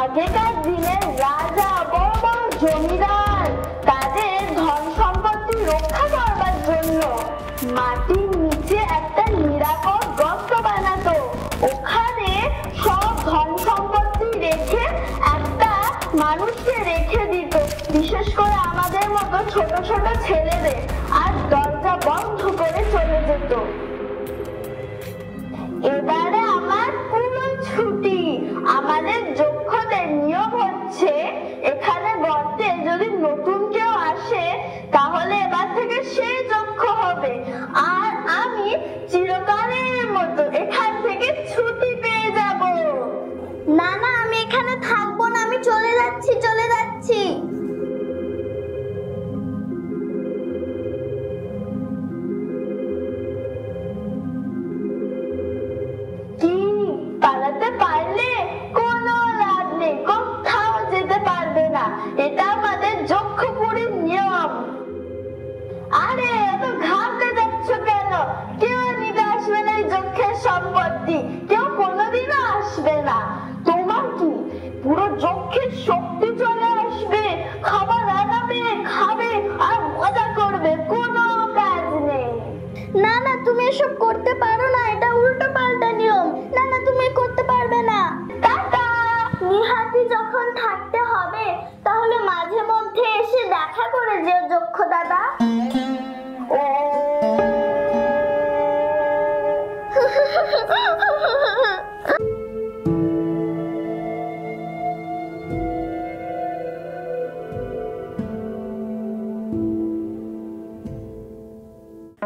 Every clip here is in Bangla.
আগেকার দিনের রাজা বড় বড় জমিদার তাদের ধন সম্পত্তি রক্ষা করবার জন্য মাটির নিচে একটা নিরাপদ গর্ত বানাতো। ওখানে সব ধন সম্পত্তি রেখে একটা মানুষকে রেখে দিত, বিশেষ করে আমাদের মতো ছোট ছোট ছেলেদের, আর দরজা বন্ধ করে চলে যেত। এবারে আমার পুরো ছুটি। আমাদের যক্ষদের নিয়ম হচ্ছে এখানে গর্তে যদি নতুন কেউ আসে তাহলে এবার থেকে সে যক্ষ হবে, আর আমি চিরকালের মতো এখান থেকে ছুটি পেয়ে যাব। না না, আমি এখানে থাকবো না, আমি চলে যাচ্ছি। কি পালাতে পারলে কোনো লাভ নেই, কোথাও যেতে পারবে না, এটা আমাদের যক্ষপুরীর নিয়ম। আরে এত ঘাবড়ে যাচ্ছ কেন? কেউ নিতে আসবে না এই যক্ষের সম্পত্তি, কেউ কোনোদিনও আসবে না। তোমার কি পুরো যক্ষের শক্তি চলে আসবে, খাবার আনাবে, খাবে আর মজা করবে, কোনো কাজ নেই। না না, তুমি এসব করতে পারো না, এটা উল্টো পাল্টা নিয়ম। না না, তুমি করতে পারবে না। টাটা। নিহাতি যখন থাকতে হবে তাহলে মাঝে মধ্যে এসে দেখা করে যেও যক্ষ দাদা। ও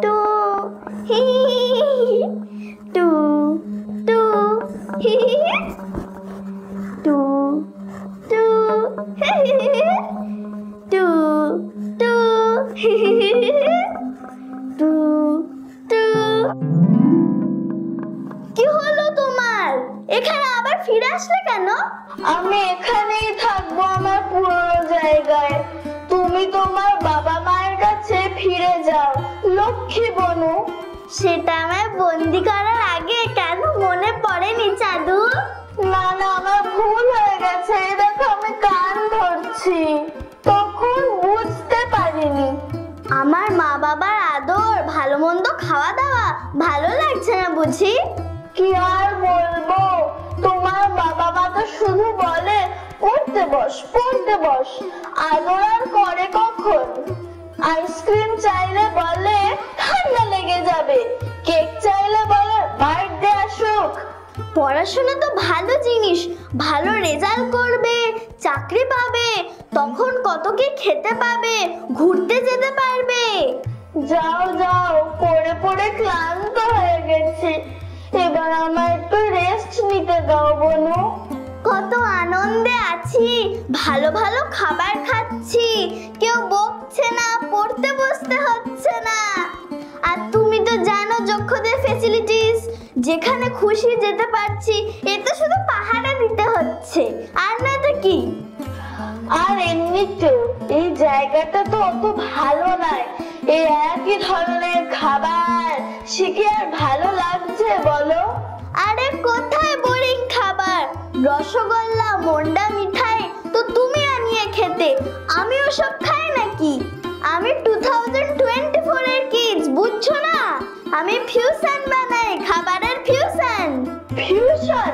টু হি টু টু হি টু টু টু টু টু টু। কি হলো তোমার? এখানে আবার ফিরে আসলে কেন? আমি এখানেই থাকবো আমার পুরনো জায়গায়। তুমি তোমার বাবা মায়ের কাছে ফিরে যাও, লক্ষ্মী বনু। সেটা আমায় বন্দি করার আগে কেন মনে পড়েনি চাঁদু? না না, আমার ভুল হয়ে গেছে, দেখো আমি কান ধরছি, তখন বুঝতে পারিনি। আমার মা বাবার আদর, ভালো মন্দ খাওয়া দাওয়া ভালো লাগছে না বুঝি? কি আর বলবো, তোমার বাবা মা তো শুধু বলে পড়তে বস পড়তে বস, আদর আর করে কখন? আইসক্রিম চাইলে বলে ঠান্ডা লেগে যাবে, কেক চাইলে বলে বার্থডে আসুক। পড়াশোনা তো ভালো জিনিস, ভালো রেজাল্ট করবে, চাকরি পাবে, তখন কত কি খেতে পাবে, ঘুরতে যেতে পারবে। যাও যাও, পড়ে পড়ে ক্লান্ত হয়ে গেছি, এবার আমার একটু রেস্ট নিতে দাও বনু। কত আনন্দে আছি, ভালো ভালো খাবার খাচ্ছি, কেউ বকছে না, পড়তে বসতে হচ্ছে না। আর তুমি তো জানো যক্ষদের ফ্যাসিলিটিস, যেখানে খুশি যেতে পারছি, এটা শুধু পাহাড়ে দিতে হচ্ছে, আর না তো কি। আর এমনিতেও এই জায়গাটা তো অত ভালো নয়, এই একই ধরনের খাবার, সে কি আর ভালো লাগছে বলো? আরে কোথায় বোরিং খাবার, রসগোল্লা মন্ডা মিঠাই তো তুমি আনিয়ে খেতে, আমি ওসব খাই নাকি? আমি 2024 এর কিডস, বুঝছো না? আমি ফিউশন বানাই, খাবারের ফিউশন। ফিউশন?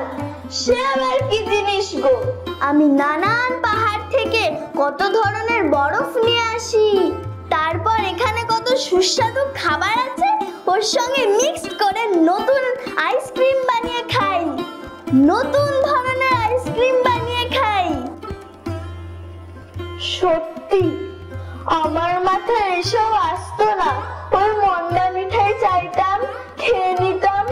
সে আবার কি জিনিস গো? আমি নানান পাহাড় থেকে কত ধরনের বরফ নিয়ে আসি, তারপর এখানে কত সুস্বাদু খাবার আছে, ওর সঙ্গে মিক্সড করে নতুন আইসক্রিম বানিয়ে খাই, নতুন ধরনের আইসক্রিম বানিয়ে খাই। সত্যি আমার মাথায় এসব আসতো না, ওই মন্ডা মিঠাই চাইতাম, খেয়ে নিতাম।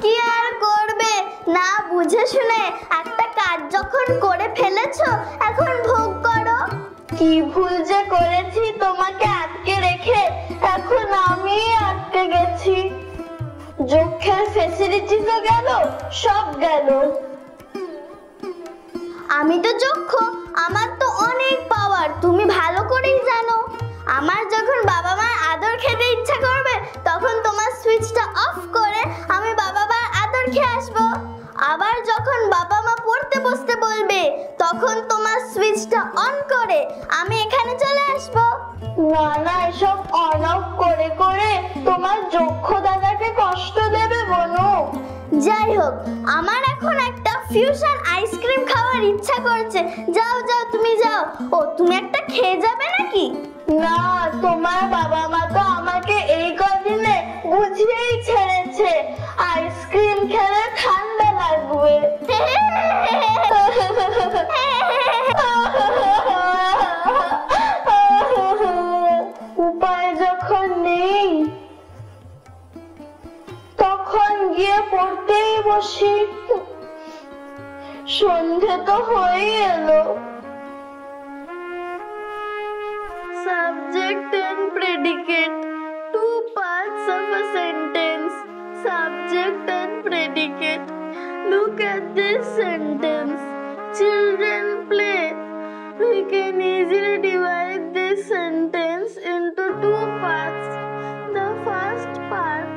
কি আর করবে, না বুঝে শুনে একটা কাজ যখন করে ফেলেছো, এখন ভোগ করো। কি ভুল যে করেছি তোমাকে আটকে রেখে, এখন আমি আটকে গেছি। যক্ষের ফ্যাসিলিটিসও গেল, সব গেল। আমি তো যক্ষ, আমার তো অনেক পাওয়ার, তুমি ভালো করেই জানো। আমার যখন বাবা মার আদর খেতে ইচ্ছা করবে, তখন তোমার সুইচটা অফ করে আমি বাবা মার আদর খেয়ে আসবো। আবার যখন বাবা মা পড়তে বসতে বলবে, তখন তোমার সুইচটা অন করে আমি এখানে চলে আসব। না না, এসব অন অফ করে করে তোমার যক্ষ দাদাকে কষ্ট দেবে বনু। যাই হোক, আমার এখন একটা ফিউশন আইসক্রিম খাওয়ার ইচ্ছা করছে। যাও যাও, তুমি যাও। ও, তুমি একটা খেয়ে যাবে নাকি? না, তোমার বাবা মা তো আমাকে এই কদিনে বুঝিয়েই ছেড়েছে আইসক্রিম খেলে ঠান্ডা লাগবে। উপায় যখন নেই তখন গিয়ে পড়তেই বসি। সন্ধে তো হয়ে এলো। Subject and predicate, two parts of a sentence. Subject and predicate. Look at this sentence. Children play. We can easily divide this sentence into two parts. The first part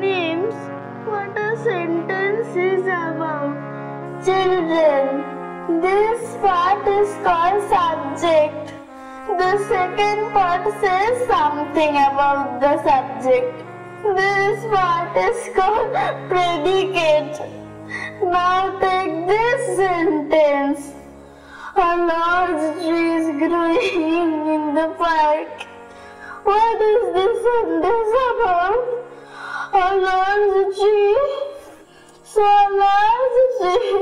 names what a sentence is about. Children, this part is called subject. The second part says something about the subject. This part is called predicate. Now take this sentence. A large tree is growing in the park. What is this sentence about? A large tree. So a large tree